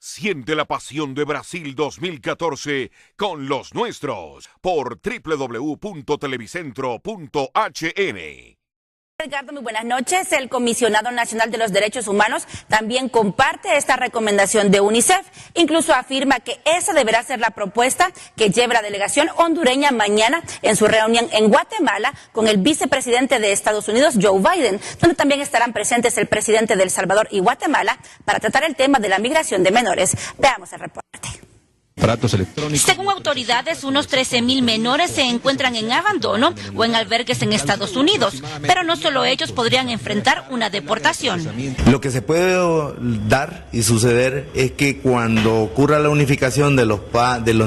Siente la pasión de Brasil 2014 con los nuestros por www.televicentro.hn. Edgardo, muy buenas noches. El Comisionado Nacional de los Derechos Humanos también comparte esta recomendación de UNICEF. Incluso afirma que esa deberá ser la propuesta que lleve la delegación hondureña mañana en su reunión en Guatemala con el vicepresidente de Estados Unidos, Joe Biden, donde también estarán presentes el presidente de El Salvador y Guatemala para tratar el tema de la migración de menores. Veamos el reporte. Según autoridades, unos 13,000 menores se encuentran en abandono o en albergues en Estados Unidos, pero no solo ellos podrían enfrentar una deportación. Lo que se puede dar y suceder es que cuando ocurra la unificación de los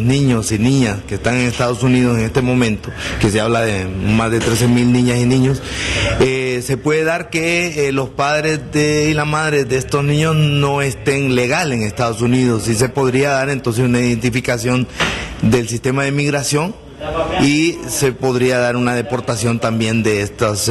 niños y niñas que están en Estados Unidos en este momento, que se habla de más de 13,000 niñas y niños, se puede dar que los padres y la madre de estos niños no estén legal en Estados Unidos, y se podría dar entonces una identificación del sistema de migración y se podría dar una deportación también de estos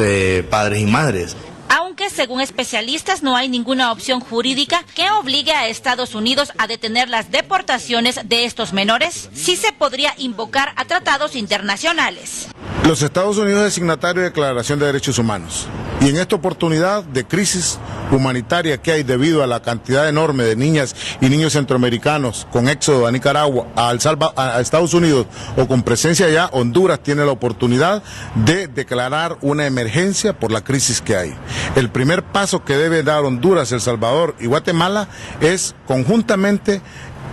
padres y madres. Aunque según especialistas no hay ninguna opción jurídica que obligue a Estados Unidos a detener las deportaciones de estos menores, sí se podría invocar a tratados internacionales. Los Estados Unidos es signatario de Declaración de Derechos Humanos, y en esta oportunidad de crisis humanitaria que hay debido a la cantidad enorme de niñas y niños centroamericanos con éxodo a Nicaragua, a Estados Unidos o con presencia allá, Honduras tiene la oportunidad de declarar una emergencia por la crisis que hay. El primer paso que debe dar Honduras, El Salvador y Guatemala es conjuntamente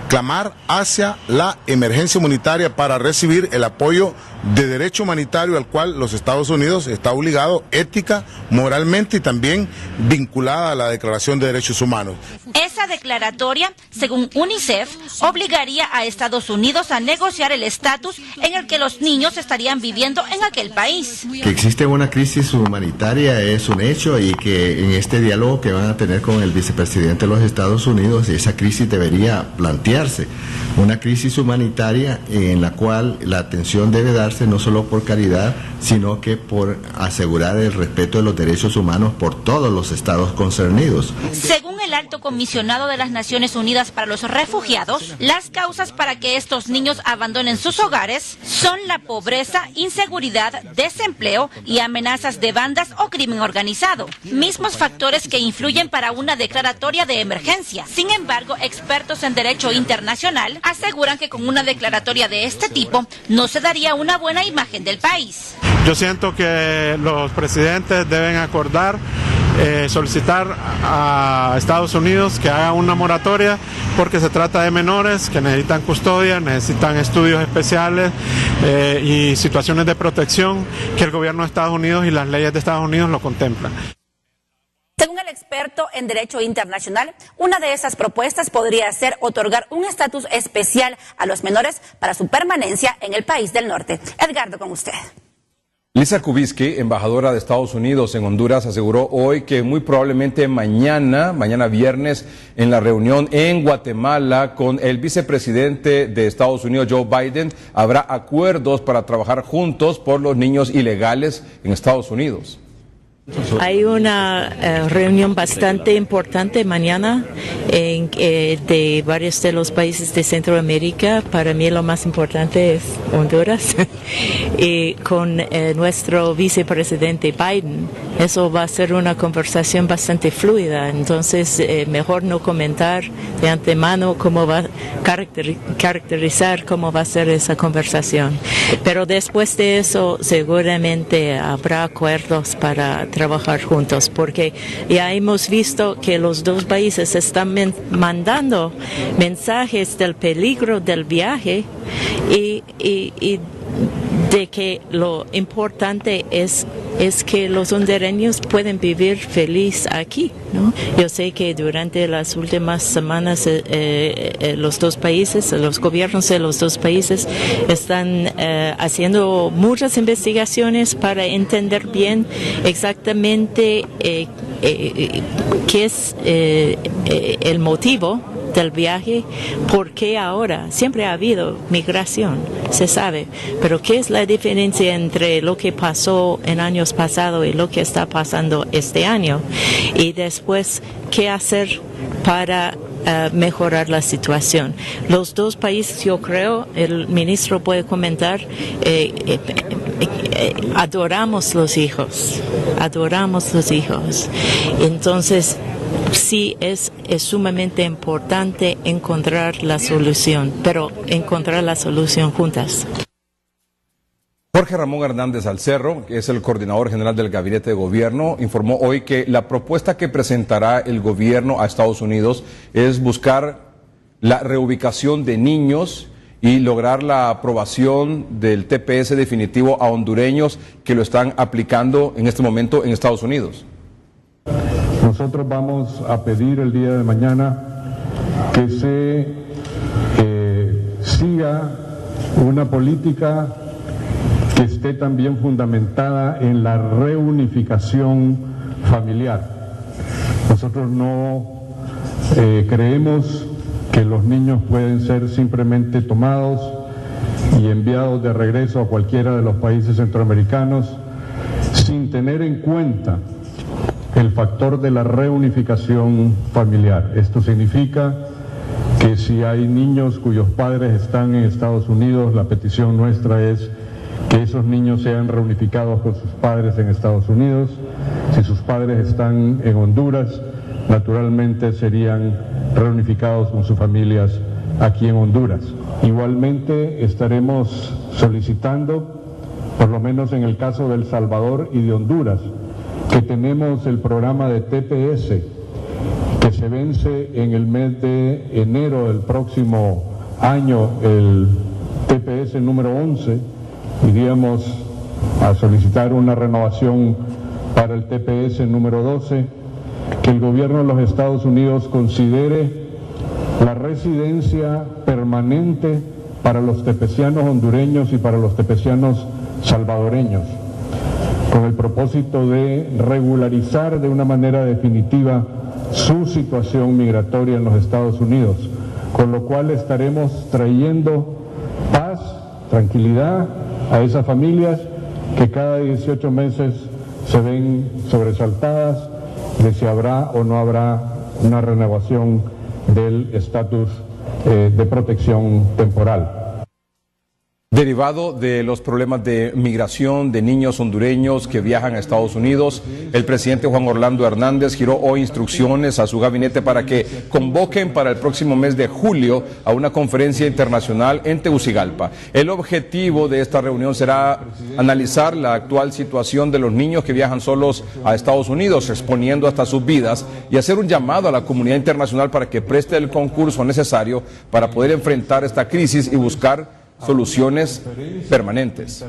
clamar hacia la emergencia humanitaria para recibir el apoyo de derecho humanitario al cual los Estados Unidos está obligado ética, moralmente y también vinculada a la Declaración de Derechos Humanos. Esa declaratoria, según UNICEF, obligaría a Estados Unidos a negociar el estatus en el que los niños estarían viviendo en aquel país. Que existe una crisis humanitaria es un hecho, y que en este diálogo que van a tener con el vicepresidente de los Estados Unidos, esa crisis debería plantearse. Una crisis humanitaria en la cual la atención debe darse no solo por caridad, sino que por asegurar el respeto de los derechos humanos por todos los estados concernidos. Según el alto comisionado de las Naciones Unidas para los Refugiados, las causas para que estos niños abandonen sus hogares son la pobreza, inseguridad, desempleo y amenazas de bandas o crimen organizado, mismos factores que influyen para una declaratoria de emergencia. Sin embargo, expertos en derecho internacional aseguran que con una declaratoria de este tipo no se daría una buena imagen del país. Yo siento que los presidentes deben acordar solicitar a Estados Unidos que haga una moratoria, porque se trata de menores que necesitan custodia, necesitan estudios especiales y situaciones de protección que el gobierno de Estados Unidos y las leyes de Estados Unidos lo contemplan. Según el experto en derecho internacional, una de esas propuestas podría ser otorgar un estatus especial a los menores para su permanencia en el país del norte. Edgardo, con usted. Lisa Kubisky, embajadora de Estados Unidos en Honduras, aseguró hoy que muy probablemente mañana viernes, en la reunión en Guatemala con el vicepresidente de Estados Unidos, Joe Biden, habrá acuerdos para trabajar juntos por los niños ilegales en Estados Unidos. Hay una reunión bastante importante mañana de varios de los países de Centroamérica. Para mí lo más importante es Honduras, y con nuestro vicepresidente Biden. Eso va a ser una conversación bastante fluida, entonces mejor no comentar de antemano cómo va a caracterizar cómo va a ser esa conversación. Pero después de eso seguramente habrá acuerdos para trabajar juntos, porque ya hemos visto que los dos países están mandando mensajes del peligro del viaje y de que lo importante es que los hondureños pueden vivir feliz aquí, ¿no? Yo sé que durante las últimas semanas los dos países, los gobiernos de los dos países están haciendo muchas investigaciones para entender bien exactamente qué es el motivo del viaje, por qué ahora. Siempre ha habido migración, se sabe, pero ¿qué es la diferencia entre lo que pasó en años pasados y lo que está pasando este año? Y después, ¿qué hacer para mejorar la situación. Los dos países, yo creo, el ministro puede comentar, adoramos los hijos. Entonces, sí es sumamente importante encontrar la solución, pero encontrar la solución juntas. Jorge Ramón Hernández Alcerro, que es el coordinador general del Gabinete de Gobierno, informó hoy que la propuesta que presentará el gobierno a Estados Unidos es buscar la reubicación de niños y lograr la aprobación del TPS definitivo a hondureños que lo están aplicando en este momento en Estados Unidos. Nosotros vamos a pedir el día de mañana que se siga una política que esté también fundamentada en la reunificación familiar. Nosotros no creemos que los niños pueden ser simplemente tomados y enviados de regreso a cualquiera de los países centroamericanos sin tener en cuenta el factor de la reunificación familiar. Esto significa que si hay niños cuyos padres están en Estados Unidos, la petición nuestra es que esos niños sean reunificados con sus padres en Estados Unidos. Si sus padres están en Honduras, naturalmente serían reunificados con sus familias aquí en Honduras. Igualmente estaremos solicitando, por lo menos en el caso de El Salvador y de Honduras, que tenemos el programa de TPS que se vence en el mes de enero del próximo año, el TPS número 11, iríamos a solicitar una renovación para el TPS número 12, que el gobierno de los Estados Unidos considere la residencia permanente para los tepecianos hondureños y para los tepecianos salvadoreños, con el propósito de regularizar de una manera definitiva su situación migratoria en los Estados Unidos, con lo cual estaremos trayendo paz, tranquilidad a esas familias que cada 18 meses se ven sobresaltadas de si habrá o no habrá una renovación del estatus de protección temporal. Derivado de los problemas de migración de niños hondureños que viajan a Estados Unidos, el presidente Juan Orlando Hernández giró hoy instrucciones a su gabinete para que convoquen para el próximo mes de julio a una conferencia internacional en Tegucigalpa. El objetivo de esta reunión será analizar la actual situación de los niños que viajan solos a Estados Unidos, exponiendo hasta sus vidas, y hacer un llamado a la comunidad internacional para que preste el concurso necesario para poder enfrentar esta crisis y buscar soluciones permanentes.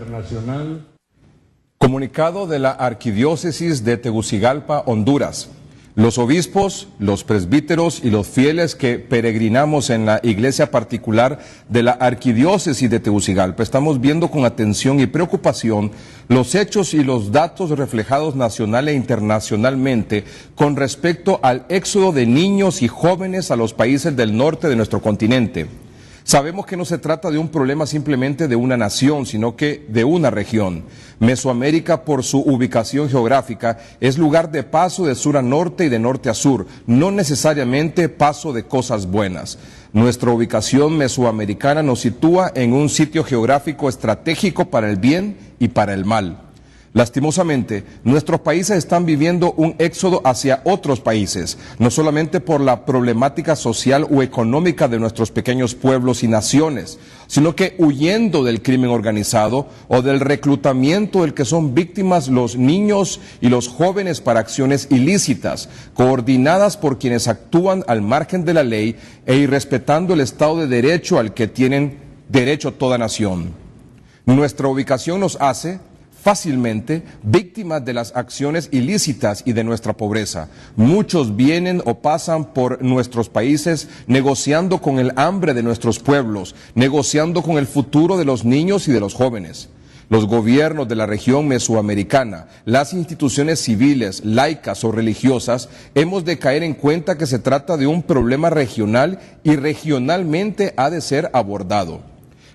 Comunicado de la Arquidiócesis de Tegucigalpa, Honduras. Los obispos, los presbíteros y los fieles que peregrinamos en la iglesia particular de la Arquidiócesis de Tegucigalpa estamos viendo con atención y preocupación los hechos y los datos reflejados nacional e internacionalmente con respecto al éxodo de niños y jóvenes a los países del norte de nuestro continente. Sabemos que no se trata de un problema simplemente de una nación, sino que de una región. Mesoamérica, por su ubicación geográfica, es lugar de paso de sur a norte y de norte a sur, no necesariamente paso de cosas buenas. Nuestra ubicación mesoamericana nos sitúa en un sitio geográfico estratégico para el bien y para el mal. Lastimosamente, nuestros países están viviendo un éxodo hacia otros países, no solamente por la problemática social o económica de nuestros pequeños pueblos y naciones, sino que huyendo del crimen organizado o del reclutamiento del que son víctimas los niños y los jóvenes para acciones ilícitas, coordinadas por quienes actúan al margen de la ley e irrespetando el Estado de Derecho al que tienen derecho toda nación. Nuestra ubicación nos hace fácilmente víctimas de las acciones ilícitas y de nuestra pobreza. Muchos vienen o pasan por nuestros países negociando con el hambre de nuestros pueblos, negociando con el futuro de los niños y de los jóvenes. Los gobiernos de la región mesoamericana, las instituciones civiles, laicas o religiosas, hemos de caer en cuenta que se trata de un problema regional y regionalmente ha de ser abordado.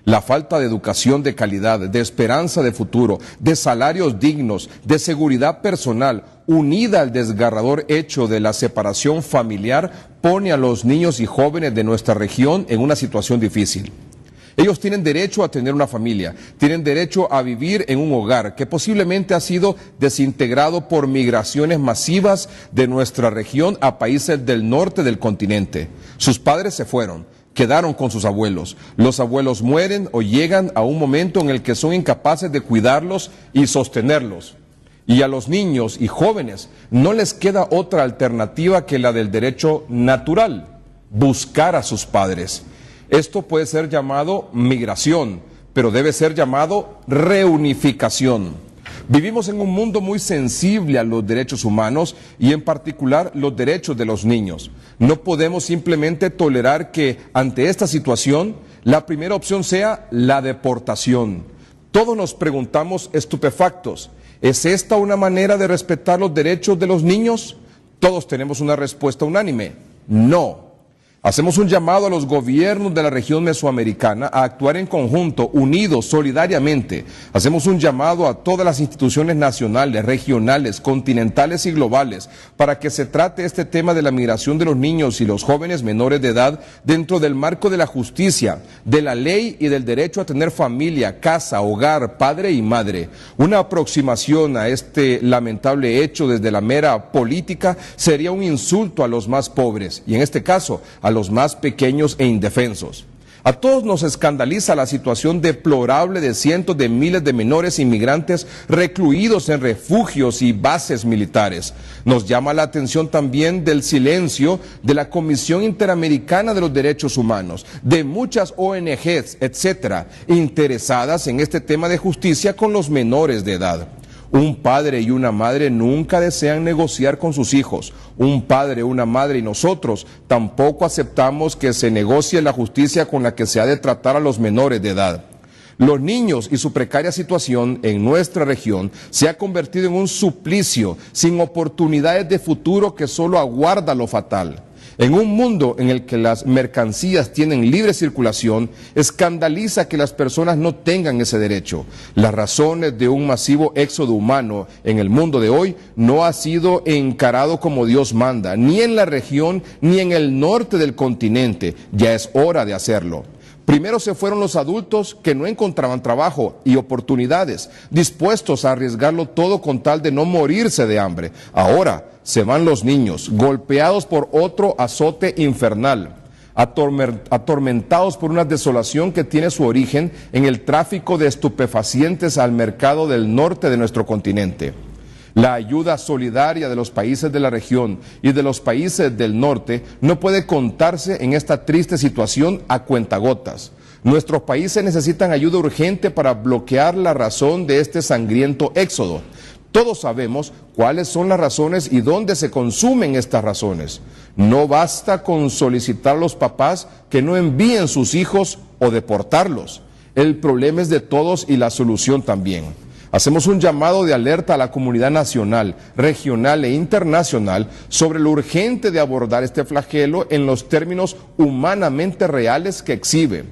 La falta de educación de calidad, de esperanza de futuro, de salarios dignos, de seguridad personal, unida al desgarrador hecho de la separación familiar, pone a los niños y jóvenes de nuestra región en una situación difícil. Ellos tienen derecho a tener una familia, tienen derecho a vivir en un hogar que posiblemente ha sido desintegrado por migraciones masivas de nuestra región a países del norte del continente. Sus padres se fueron, quedaron con sus abuelos. Los abuelos mueren o llegan a un momento en el que son incapaces de cuidarlos y sostenerlos. Y a los niños y jóvenes no les queda otra alternativa que la del derecho natural, buscar a sus padres. Esto puede ser llamado migración, pero debe ser llamado reunificación. Vivimos en un mundo muy sensible a los derechos humanos y en particular los derechos de los niños. No podemos simplemente tolerar que ante esta situación la primera opción sea la deportación. Todos nos preguntamos estupefactos, ¿es esta una manera de respetar los derechos de los niños? Todos tenemos una respuesta unánime, no. Hacemos un llamado a los gobiernos de la región mesoamericana a actuar en conjunto, unidos, solidariamente. Hacemos un llamado a todas las instituciones nacionales, regionales, continentales y globales para que se trate este tema de la migración de los niños y los jóvenes menores de edad dentro del marco de la justicia, de la ley y del derecho a tener familia, casa, hogar, padre y madre. Una aproximación a este lamentable hecho desde la mera política sería un insulto a los más pobres y en este caso a los más pequeños e indefensos. A todos nos escandaliza la situación deplorable de cientos de miles de menores inmigrantes recluidos en refugios y bases militares. Nos llama la atención también del silencio de la Comisión Interamericana de los Derechos Humanos, de muchas ONGs, etcétera, interesadas en este tema de justicia con los menores de edad. Un padre y una madre nunca desean negociar con sus hijos. Un padre, una madre y nosotros tampoco aceptamos que se negocie la justicia con la que se ha de tratar a los menores de edad. Los niños y su precaria situación en nuestra región se ha convertido en un suplicio sin oportunidades de futuro que solo aguarda lo fatal. En un mundo en el que las mercancías tienen libre circulación, escandaliza que las personas no tengan ese derecho. Las razones de un masivo éxodo humano en el mundo de hoy no ha sido encarado como Dios manda, ni en la región ni en el norte del continente. Ya es hora de hacerlo. Primero se fueron los adultos que no encontraban trabajo y oportunidades, dispuestos a arriesgarlo todo con tal de no morirse de hambre. Ahora se van los niños, golpeados por otro azote infernal, atormentados por una desolación que tiene su origen en el tráfico de estupefacientes al mercado del norte de nuestro continente. La ayuda solidaria de los países de la región y de los países del norte no puede contarse en esta triste situación a cuentagotas. Nuestros países necesitan ayuda urgente para bloquear la razón de este sangriento éxodo. Todos sabemos cuáles son las razones y dónde se consumen estas razones. No basta con solicitar a los papás que no envíen sus hijos o deportarlos. El problema es de todos y la solución también. Hacemos un llamado de alerta a la comunidad nacional, regional e internacional sobre lo urgente de abordar este flagelo en los términos humanamente reales que exhibe.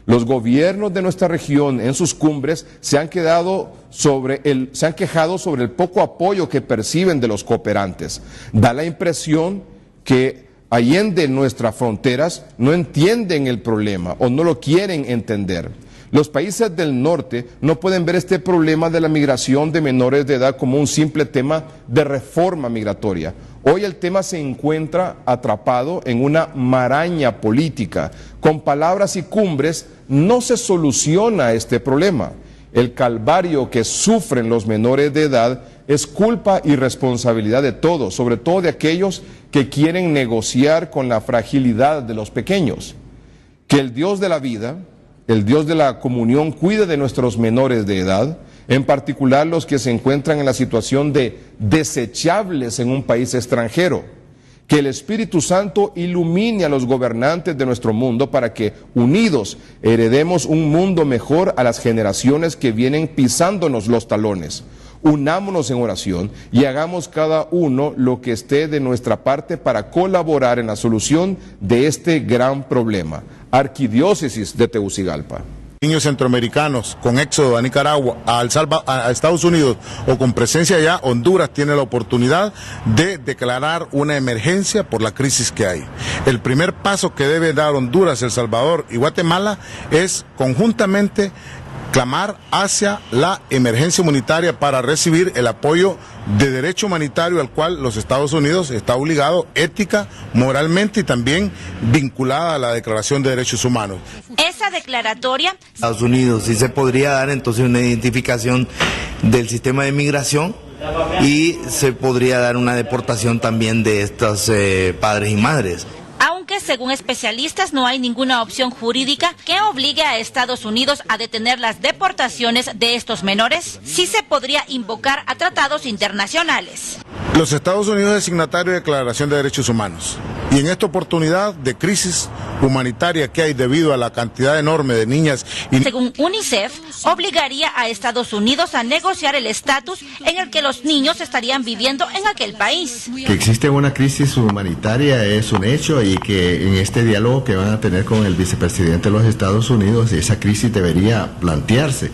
Los gobiernos de nuestra región en sus cumbres se han quejado sobre el poco apoyo que perciben de los cooperantes. Da la impresión que allende nuestras fronteras no entienden el problema o no lo quieren entender. Los países del norte no pueden ver este problema de la migración de menores de edad como un simple tema de reforma migratoria. Hoy el tema se encuentra atrapado en una maraña política. Con palabras y cumbres no se soluciona este problema. El calvario que sufren los menores de edad es culpa y responsabilidad de todos, sobre todo de aquellos que quieren negociar con la fragilidad de los pequeños. Que el Dios de la vida, el Dios de la comunión, cuide de nuestros menores de edad, en particular los que se encuentran en la situación de desechables en un país extranjero. Que el Espíritu Santo ilumine a los gobernantes de nuestro mundo para que, unidos, heredemos un mundo mejor a las generaciones que vienen pisándonos los talones. Unámonos en oración y hagamos cada uno lo que esté de nuestra parte para colaborar en la solución de este gran problema. Arquidiócesis de Tegucigalpa. Niños centroamericanos con éxodo a Nicaragua, a Estados Unidos o con presencia allá, Honduras tiene la oportunidad de declarar una emergencia por la crisis que hay. El primer paso que debe dar Honduras, El Salvador y Guatemala es conjuntamente clamar hacia la emergencia humanitaria para recibir el apoyo de derecho humanitario al cual los Estados Unidos está obligado ética, moralmente y también vinculada a la Declaración de Derechos Humanos. Esa declaratoria. Estados Unidos sí se podría dar entonces una identificación del sistema de migración y se podría dar una deportación también de estos padres y madres. Aunque según especialistas no hay ninguna opción jurídica que obligue a Estados Unidos a detener las deportaciones de estos menores, sí se podría invocar a tratados internacionales. Los Estados Unidos es signatario de Declaración de Derechos Humanos y en esta oportunidad de crisis humanitaria que hay debido a la cantidad enorme de niñas y según UNICEF, obligaría a Estados Unidos a negociar el estatus en el que los niños estarían viviendo en aquel país. Que existe una crisis humanitaria es un hecho y que en este diálogo que van a tener con el vicepresidente de los Estados Unidos, esa crisis debería plantearse.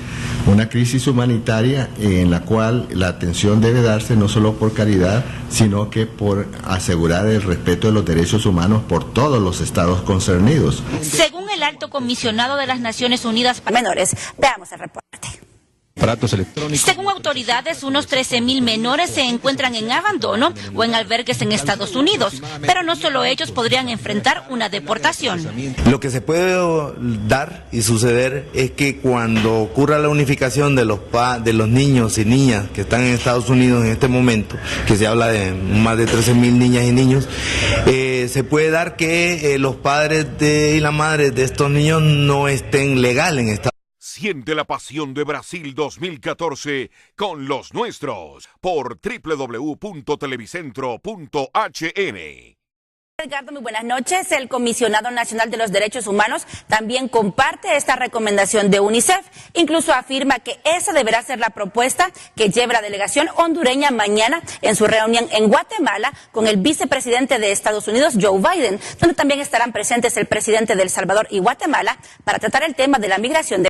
Una crisis humanitaria en la cual la atención debe darse no solo por caridad, sino que por asegurar el respeto de los derechos humanos por todos los estados concernidos. Según el alto comisionado de las Naciones Unidas para menores, veamos el reporte. Aparatos electrónicos. Según autoridades, unos 13.000 menores se encuentran en abandono o en albergues en Estados Unidos, pero no solo ellos podrían enfrentar una deportación. Lo que se puede dar y suceder es que cuando ocurra la unificación de los niños y niñas que están en Estados Unidos en este momento, que se habla de más de 13.000 niñas y niños, se puede dar que los padres y las madres de estos niños no estén legal en Estados Unidos. Siente la pasión de Brasil 2014 con los nuestros por www.televicentro.hn. Edgardo, muy buenas noches. El Comisionado Nacional de los Derechos Humanos también comparte esta recomendación de UNICEF. Incluso afirma que esa deberá ser la propuesta que lleve la delegación hondureña mañana en su reunión en Guatemala con el vicepresidente de Estados Unidos, Joe Biden, donde también estarán presentes el presidente de El Salvador y Guatemala para tratar el tema de la migración de